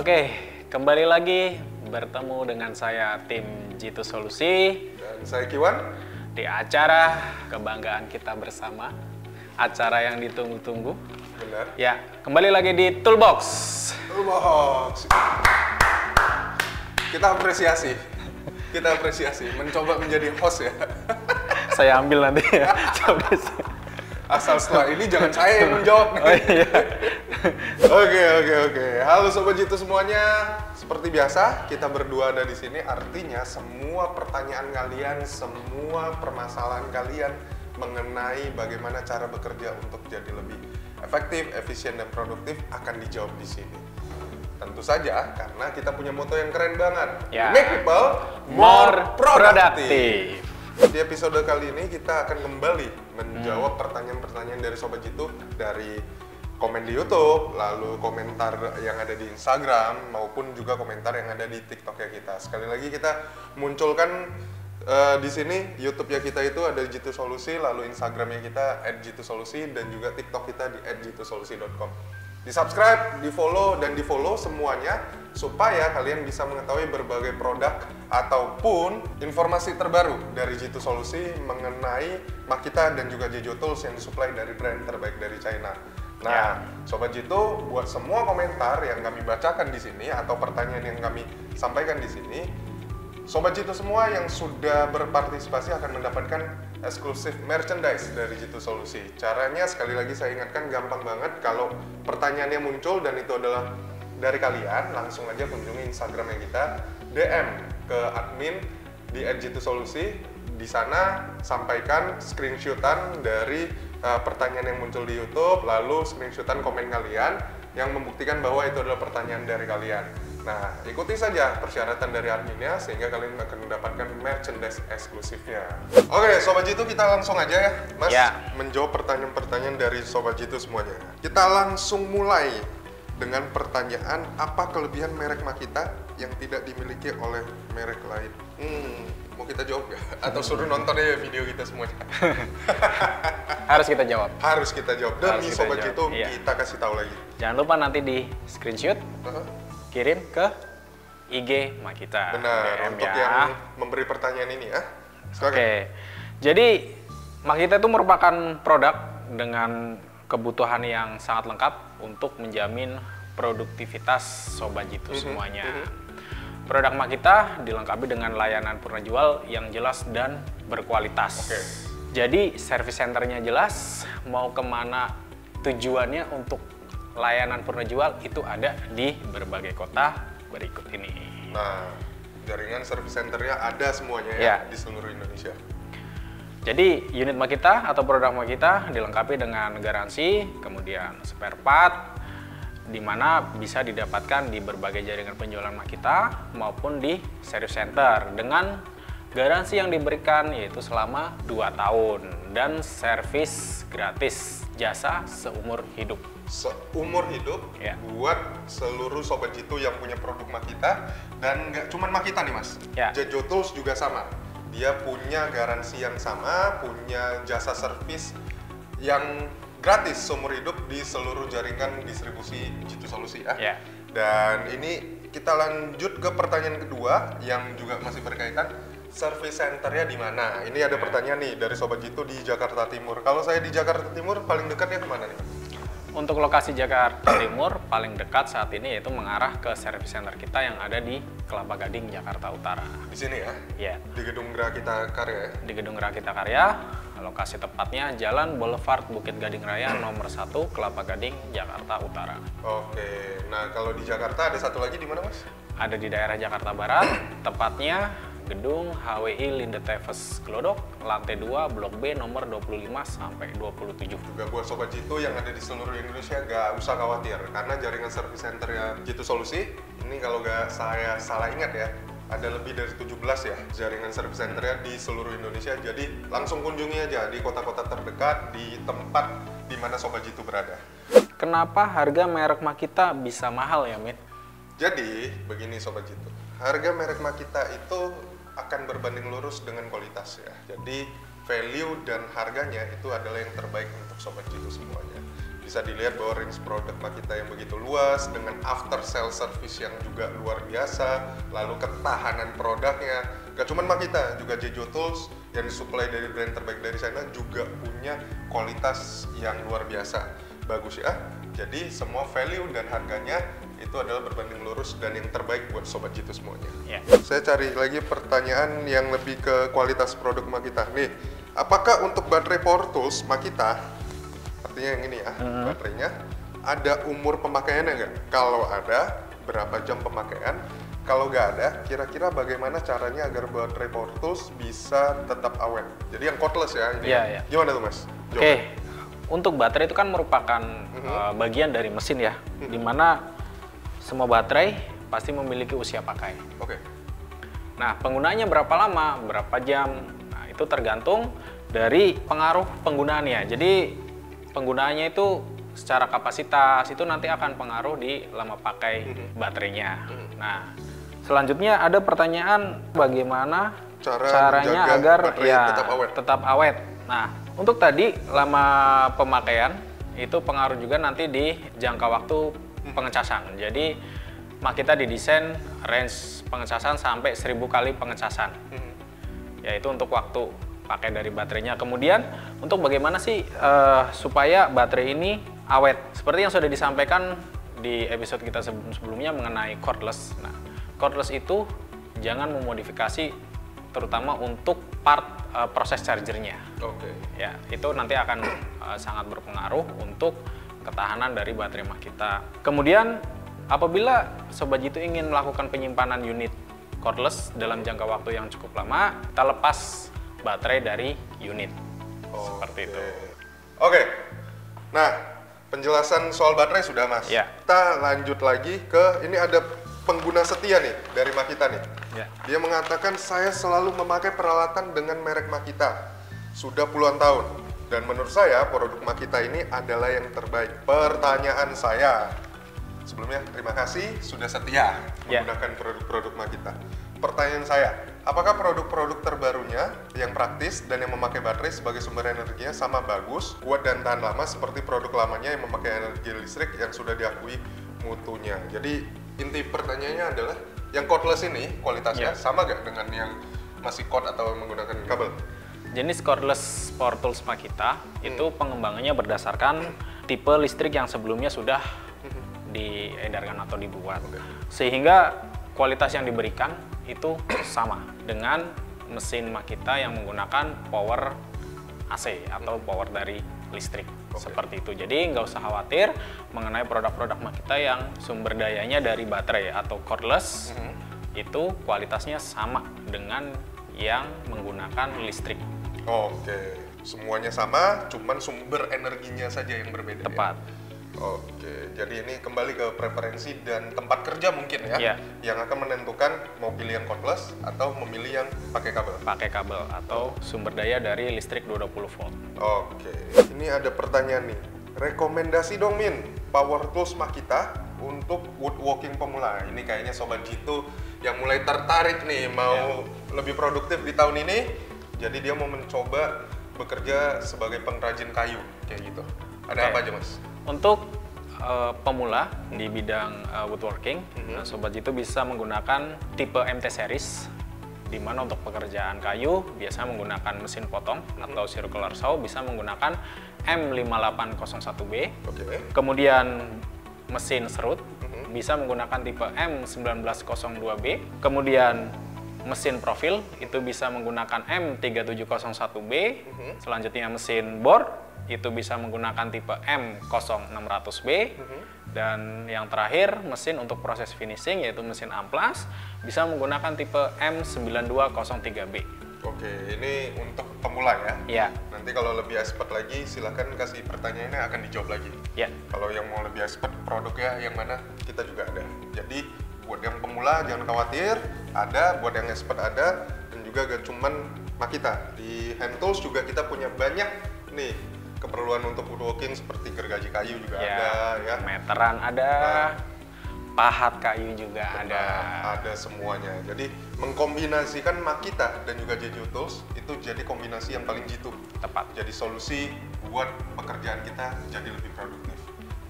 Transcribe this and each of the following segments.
Oke, kembali lagi bertemu dengan saya tim Jitu Solusi Dan saya Kiwan di acara kebanggaan kita bersama, acara yang ditunggu-tunggu. Benar. Ya, kembali lagi di Toolbox. Toolbox. Kita apresiasi mencoba menjadi host ya. Saya ambil nanti ya. Asal setelah ini jangan saya yang menjawab nih. Oh iya. Oke. Halo Sobat Jitu semuanya. Seperti biasa, kita berdua ada di sini. Artinya semua pertanyaan kalian, semua permasalahan kalian mengenai bagaimana cara bekerja untuk jadi lebih efektif, efisien, dan produktif akan dijawab di sini. Tentu saja karena kita punya moto yang keren banget. Ya. Make people more productive. Di episode kali ini kita akan kembali menjawab pertanyaan-pertanyaan dari Sobat Jitu dari komen di YouTube, lalu komentar yang ada di Instagram, maupun juga komentar yang ada di TikTok ya kita. Sekali lagi kita munculkan di sini YouTube-nya kita itu ada Jitu Solusi, lalu Instagram-nya kita @jitusolusi, dan juga TikTok kita di @jitusolusi.com. Di-subscribe, di-follow, dan di-follow semuanya supaya kalian bisa mengetahui berbagai produk ataupun informasi terbaru dari Jitu Solusi mengenai Makita dan juga Jeju Tools yang disuplai dari brand terbaik dari China. Nah, Sobat Jitu, buat semua komentar yang kami bacakan di sini atau pertanyaan yang kami sampaikan di sini, Sobat Jitu semua yang sudah berpartisipasi akan mendapatkan eksklusif merchandise dari Jitu Solusi. Caranya sekali lagi saya ingatkan gampang banget. Kalau pertanyaannya muncul dan itu adalah dari kalian, langsung aja kunjungi Instagramnya kita, DM ke admin di @jitusolusi. Di sana sampaikan screenshotan dari pertanyaan yang muncul di YouTube, lalu screenshotan komen kalian yang membuktikan bahwa itu adalah pertanyaan dari kalian. Nah, ikuti saja persyaratan dari adminnya sehingga kalian akan mendapatkan merchandise eksklusifnya. Oke, Sobat Jitu, kita langsung aja ya, Mas, menjawab pertanyaan-pertanyaan dari Sobat Jitu semuanya. Kita langsung mulai dengan pertanyaan, apa kelebihan merek Makita yang tidak dimiliki oleh merek lain? Mau kita jawab nggak? Atau suruh nonton aja video kita semuanya? Harus kita jawab. Harus kita jawab. Demi Sobat Jitu, kita kasih tahu lagi. Jangan lupa nanti di screenshot, kirim ke IG Makita. Benar, untuk yang memberi pertanyaan ini ya. Oke, jadi Makita itu merupakan produk dengan kebutuhan yang sangat lengkap untuk menjamin produktivitas Sobat Jitu semuanya. Produk Makita dilengkapi dengan layanan purna jual yang jelas dan berkualitas. Jadi service centernya jelas, mau kemana tujuannya untuk layanan purna jual itu ada di berbagai kota berikut ini. Nah, jaringan service centernya ada semuanya ya di seluruh Indonesia. Jadi unit Makita atau produk Makita dilengkapi dengan garansi, kemudian spare part, di mana bisa didapatkan di berbagai jaringan penjualan Makita maupun di service center dengan garansi yang diberikan yaitu selama 2 tahun dan servis gratis jasa seumur hidup. Seumur hidup buat seluruh Sobat Jitu yang punya produk Makita, dan nggak cuma Makita nih Mas, Jeju Tools juga sama. Dia punya garansi yang sama, punya jasa servis yang gratis seumur hidup di seluruh jaringan distribusi Jitu Solusi ya. Dan ini kita lanjut ke pertanyaan kedua yang juga masih berkaitan. Service centernya di mana? Ini ada pertanyaan nih dari Sobat Jitu di Jakarta Timur. Kalau saya di Jakarta Timur, paling dekatnya kemana nih? Untuk lokasi Jakarta Timur, paling dekat saat ini yaitu mengarah ke service center kita yang ada di Kelapa Gading, Jakarta Utara. Di sini ya? Iya. Di Gedung Grahita Karya ya? Di Gedung Grahita Karya, lokasi tepatnya Jalan Boulevard Bukit Gading Raya nomor 1, Kelapa Gading, Jakarta Utara. Oke, nah kalau di Jakarta ada satu lagi di mana Mas? Ada di daerah Jakarta Barat, tepatnya Gedung HWI Linde Teves Glodok, lantai 2, Blok B nomor 25 sampai 27. Juga buat Sobat Jitu yang ada di seluruh Indonesia gak usah khawatir, karena jaringan service center yang Jitu Solusi, ini kalau gak saya salah ingat ya, ada lebih dari 17 ya jaringan service centernya di seluruh Indonesia. Jadi langsung kunjungi aja di kota-kota terdekat, di tempat di mana Sobat Jitu berada. Kenapa harga merek Makita bisa mahal ya, Mit? Jadi, begini Sobat Jitu, harga merek Makita itu akan berbanding lurus dengan kualitas ya. Jadi value dan harganya itu adalah yang terbaik untuk Sobat Jitu semuanya. Di Bisa dilihat bahwa range produk Makita yang begitu luas, dengan after sale service yang juga luar biasa, lalu ketahanan produknya. Gak cuma Makita, juga Jeju Tools yang disuplai dari brand terbaik dari sana juga punya kualitas yang luar biasa. Bagus ya. Jadi semua value dan harganya itu adalah berbanding lurus dan yang terbaik buat Sobat Jitu semuanya. Yeah. Saya cari lagi pertanyaan yang lebih ke kualitas produk Makita. Nih, apakah untuk baterai Power Tools Makita, artinya yang ini ya, baterainya, ada umur pemakaiannya nggak? Kalau ada, berapa jam pemakaian? Kalau nggak ada, kira-kira bagaimana caranya agar baterai Power Tools bisa tetap awet? Jadi yang cordless ya ini. Yeah. Gimana tuh Mas? Oke, untuk baterai itu kan merupakan bagian dari mesin ya, dimana semua baterai pasti memiliki usia pakai. Oke. Nah, penggunaannya berapa lama, berapa jam, nah, itu tergantung dari pengaruh penggunaannya. Jadi penggunaannya itu secara kapasitas itu nanti akan pengaruh di lama pakai baterainya. Nah, selanjutnya ada pertanyaan bagaimana caranya agar ya tetap awet. Nah, untuk tadi lama pemakaian itu pengaruh juga nanti di jangka waktu pengecasan. Jadi Makita didesain range pengecasan sampai 1000 kali pengecasan. Yaitu untuk waktu pakai dari baterainya. Kemudian untuk bagaimana sih supaya baterai ini awet? Seperti yang sudah disampaikan di episode kita sebelumnya mengenai cordless. Nah, cordless itu jangan memodifikasi terutama untuk part proses chargernya. Oke. Ya, itu nanti akan sangat berpengaruh untuk ketahanan dari baterai Makita. Kemudian apabila Sobat Jitu ingin melakukan penyimpanan unit cordless dalam jangka waktu yang cukup lama, kita lepas baterai dari unit. Seperti itu. Oke. Nah, penjelasan soal baterai sudah Mas. Ya. Kita lanjut lagi ke ini ada pengguna setia nih dari Makita nih. Ya. Dia mengatakan saya selalu memakai peralatan dengan merek Makita sudah puluhan tahun dan menurut saya produk Makita ini adalah yang terbaik. Pertanyaan saya, sebelumnya terima kasih sudah setia menggunakan produk-produk Makita. Pertanyaan saya, apakah produk-produk terbarunya yang praktis dan yang memakai baterai sebagai sumber energinya sama bagus, kuat dan tahan lama seperti produk lamanya yang memakai energi listrik yang sudah diakui mutunya? Jadi inti pertanyaannya adalah yang cordless ini kualitasnya sama gak dengan yang masih cord atau menggunakan kabel? Jenis cordless Power Tools Makita itu pengembangannya berdasarkan tipe listrik yang sebelumnya sudah diedarkan atau dibuat. Sehingga kualitas yang diberikan itu sama dengan mesin Makita yang menggunakan power AC atau power dari listrik. Seperti itu. Jadi nggak usah khawatir mengenai produk-produk Makita yang sumber dayanya dari baterai atau cordless itu kualitasnya sama dengan yang menggunakan listrik. Oke, semuanya sama, cuman sumber energinya saja yang berbeda. Tepat. Ya? Oke, jadi ini kembali ke preferensi dan tempat kerja mungkin ya, yang akan menentukan mau pilih yang cordless atau memilih yang pakai kabel. Pakai kabel atau sumber daya dari listrik 220 volt. Oke, ini ada pertanyaan nih. Rekomendasi dong Min, Power Tools Makita untuk woodworking pemula. Ini kayaknya Sobat Jitu yang mulai tertarik nih mau lebih produktif di tahun ini. Jadi dia mau mencoba bekerja sebagai pengrajin kayu kayak gitu. Ada apa aja Mas? Untuk pemula di bidang woodworking, Sobat Jitu bisa menggunakan tipe MT series, di mana untuk pekerjaan kayu biasa menggunakan mesin potong atau circular saw, bisa menggunakan M5801B. Kemudian mesin serut bisa menggunakan tipe M1902B. Kemudian mesin profil itu bisa menggunakan M3701B. Selanjutnya mesin bor itu bisa menggunakan tipe M0600B. Dan yang terakhir mesin untuk proses finishing yaitu mesin amplas bisa menggunakan tipe M9203B. Oke, ini untuk pemula ya? Iya. Nanti kalau lebih expert lagi silahkan kasih pertanyaannya akan dijawab lagi. Iya. Kalau yang mau lebih expert produknya yang mana kita juga ada. Jadi buat yang pemula jangan khawatir, ada, buat yang expert ada, dan juga gak cuman Makita. Di hand tools juga kita punya banyak nih keperluan untuk woodworking seperti gergaji kayu juga ada ya. Meteran ada, pahat kayu juga ada. Ada semuanya. Jadi mengkombinasikan Makita dan juga Jeju Tools itu jadi kombinasi yang paling jitu. Tepat. Jadi solusi buat pekerjaan kita jadi lebih produktif.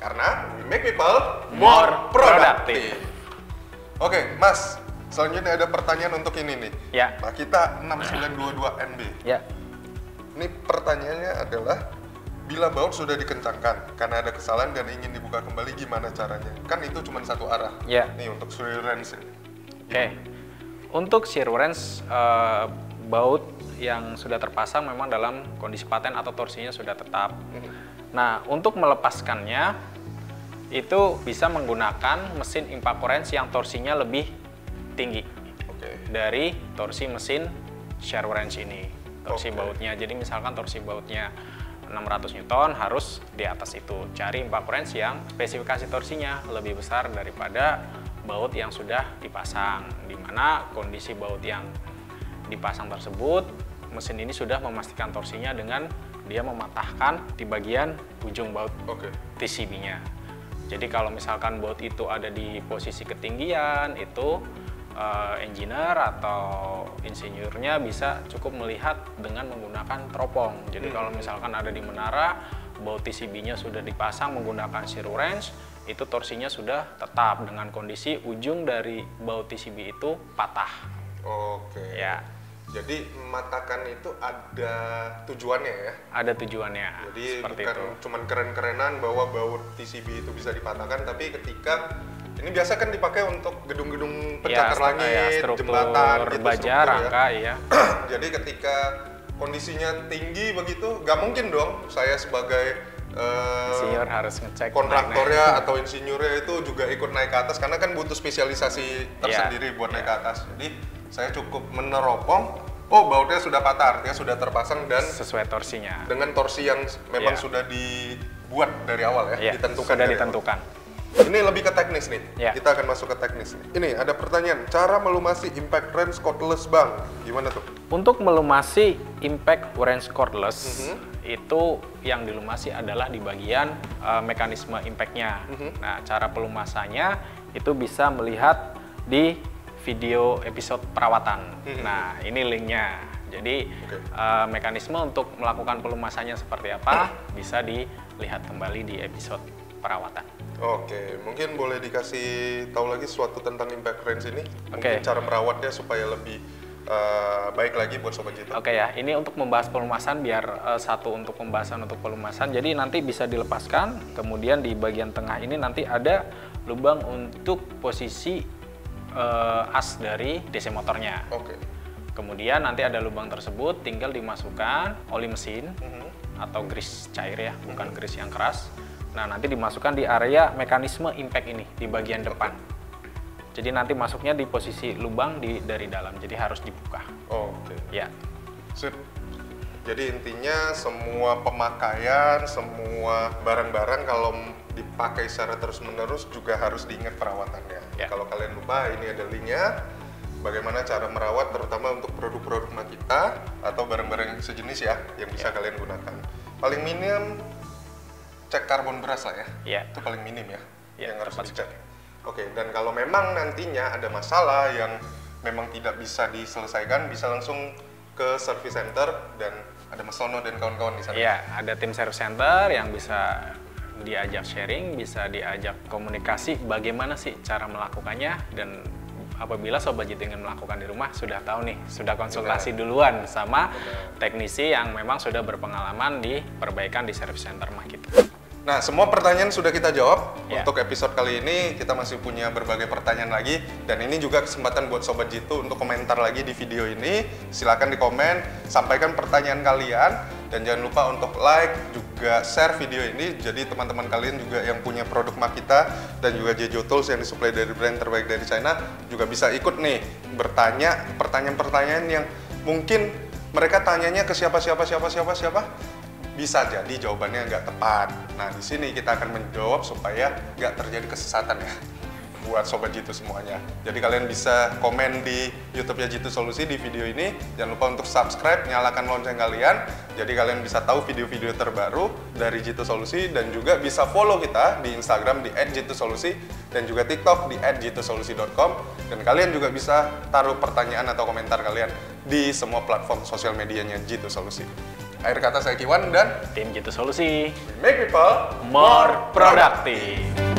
Karena we make people more productive. Oke, Mas. Selanjutnya ada pertanyaan untuk ini nih. Ya. Makita 6922NB. Ya. Ini pertanyaannya adalah, bila baut sudah dikencangkan karena ada kesalahan dan ingin dibuka kembali, gimana caranya? Kan itu cuma satu arah. Ya. Nih untuk shear wrench. Oke. Untuk shear wrench, baut yang sudah terpasang memang dalam kondisi paten atau torsinya sudah tetap. Nah, untuk melepaskannya itu bisa menggunakan mesin impact wrench yang torsinya lebih tinggi dari torsi mesin shear wrench ini, torsi bautnya. Jadi misalkan torsi bautnya 600 Newton, harus di atas itu. Cari impact wrench yang spesifikasi torsinya lebih besar daripada baut yang sudah dipasang, di mana kondisi baut yang dipasang tersebut, mesin ini sudah memastikan torsinya dengan dia mematahkan di bagian ujung baut TCB-nya. Jadi kalau misalkan baut itu ada di posisi ketinggian, itu engineer atau insinyurnya bisa cukup melihat dengan menggunakan teropong. Jadi kalau misalkan ada di menara, baut TCB-nya sudah dipasang menggunakan shear wrench, itu torsinya sudah tetap dengan kondisi ujung dari baut TCB itu patah. Ya. Jadi mematahkan itu ada tujuannya ya? Ada tujuannya. Jadi seperti bukan itu. Cuman keren-kerenan bahwa baut TCB itu bisa dipatahkan, tapi ketika ini biasa kan dipakai untuk gedung-gedung pencakar langit, jembatan, gitu, baja, rangka, ya. Jadi ketika kondisinya tinggi begitu, nggak mungkin dong saya sebagai insinyur harus ngecek kontraktornya atau insinyurnya itu juga ikut naik ke atas, karena kan butuh spesialisasi tersendiri buat naik ke atas. Jadi saya cukup meneropong, bautnya sudah patah, artinya sudah terpasang dan sesuai torsinya. Dengan torsi yang memang sudah dibuat dari awal ya, ditentukan. Sudah ditentukan. Ini lebih ke teknis nih. Kita akan masuk ke teknis nih. Ini ada pertanyaan, cara melumasi impact wrench cordless, Bang. Gimana tuh? Untuk melumasi impact wrench cordless, itu yang dilumasi adalah di bagian mekanisme impact-nya. Nah, cara pelumasannya itu bisa melihat di video episode perawatan. Nah, ini linknya. Jadi mekanisme untuk melakukan pelumasannya seperti apa bisa dilihat kembali di episode perawatan. Mungkin boleh dikasih tahu lagi sesuatu tentang impact wrench ini? Mungkin cara merawatnya supaya lebih baik lagi buat Sobat Jitu. Ya, ini untuk membahas pelumasan, biar satu untuk pembahasan untuk pelumasan. Jadi nanti bisa dilepaskan, kemudian di bagian tengah ini nanti ada lubang untuk posisi as dari DC motornya. Kemudian nanti ada lubang tersebut, tinggal dimasukkan oli mesin atau grease cair ya, bukan grease yang keras. Nah, nanti dimasukkan di area mekanisme impact ini di bagian depan. Jadi nanti masuknya di posisi lubang dari dalam, jadi harus dibuka. Ya. Sip. Jadi intinya semua pemakaian, semua barang-barang kalau dipakai secara terus-menerus juga harus diingat perawatannya. Kalau kalian lupa, ini ada linknya. Bagaimana cara merawat, terutama untuk produk-produk Makita atau barang-barang sejenis ya, yang bisa kalian gunakan. Paling minim cek karbon beras lah ya. Itu paling minim ya, yang harus dicek. Dan kalau memang nantinya ada masalah yang memang tidak bisa diselesaikan, bisa langsung ke service center dan ada Mas Sono dan kawan-kawan di sana. Ada tim service center yang bisa diajak sharing, bisa diajak komunikasi bagaimana sih cara melakukannya, dan apabila Sobat Jitu ingin melakukan di rumah, sudah tahu nih, sudah konsultasi duluan sama teknisi yang memang sudah berpengalaman di perbaikan di service center Makita. Nah, semua pertanyaan sudah kita jawab. Untuk episode kali ini kita masih punya berbagai pertanyaan lagi, dan ini juga kesempatan buat Sobat Jitu untuk komentar lagi di video ini. Silakan di komen, sampaikan pertanyaan kalian, dan jangan lupa untuk like, juga share video ini. Jadi teman-teman kalian juga yang punya produk Makita dan juga Jejo Tools yang disuplai dari brand terbaik dari China juga bisa ikut nih bertanya pertanyaan-pertanyaan yang mungkin mereka tanyanya ke siapa. Bisa jadi jawabannya nggak tepat. Nah, di sini kita akan menjawab supaya nggak terjadi kesesatan ya buat Sobat Jitu semuanya. Jadi kalian bisa komen di YouTube-nya Jitu Solusi di video ini. Jangan lupa untuk subscribe, nyalakan lonceng kalian. Jadi kalian bisa tahu video-video terbaru dari Jitu Solusi, dan juga bisa follow kita di Instagram di @jitusolusi dan juga TikTok di @jitusolusi.com. Dan kalian juga bisa taruh pertanyaan atau komentar kalian di semua platform sosial medianya Jitu Solusi. Akhir kata saya Kiwan dan tim Jitu Solusi. We make people more productive.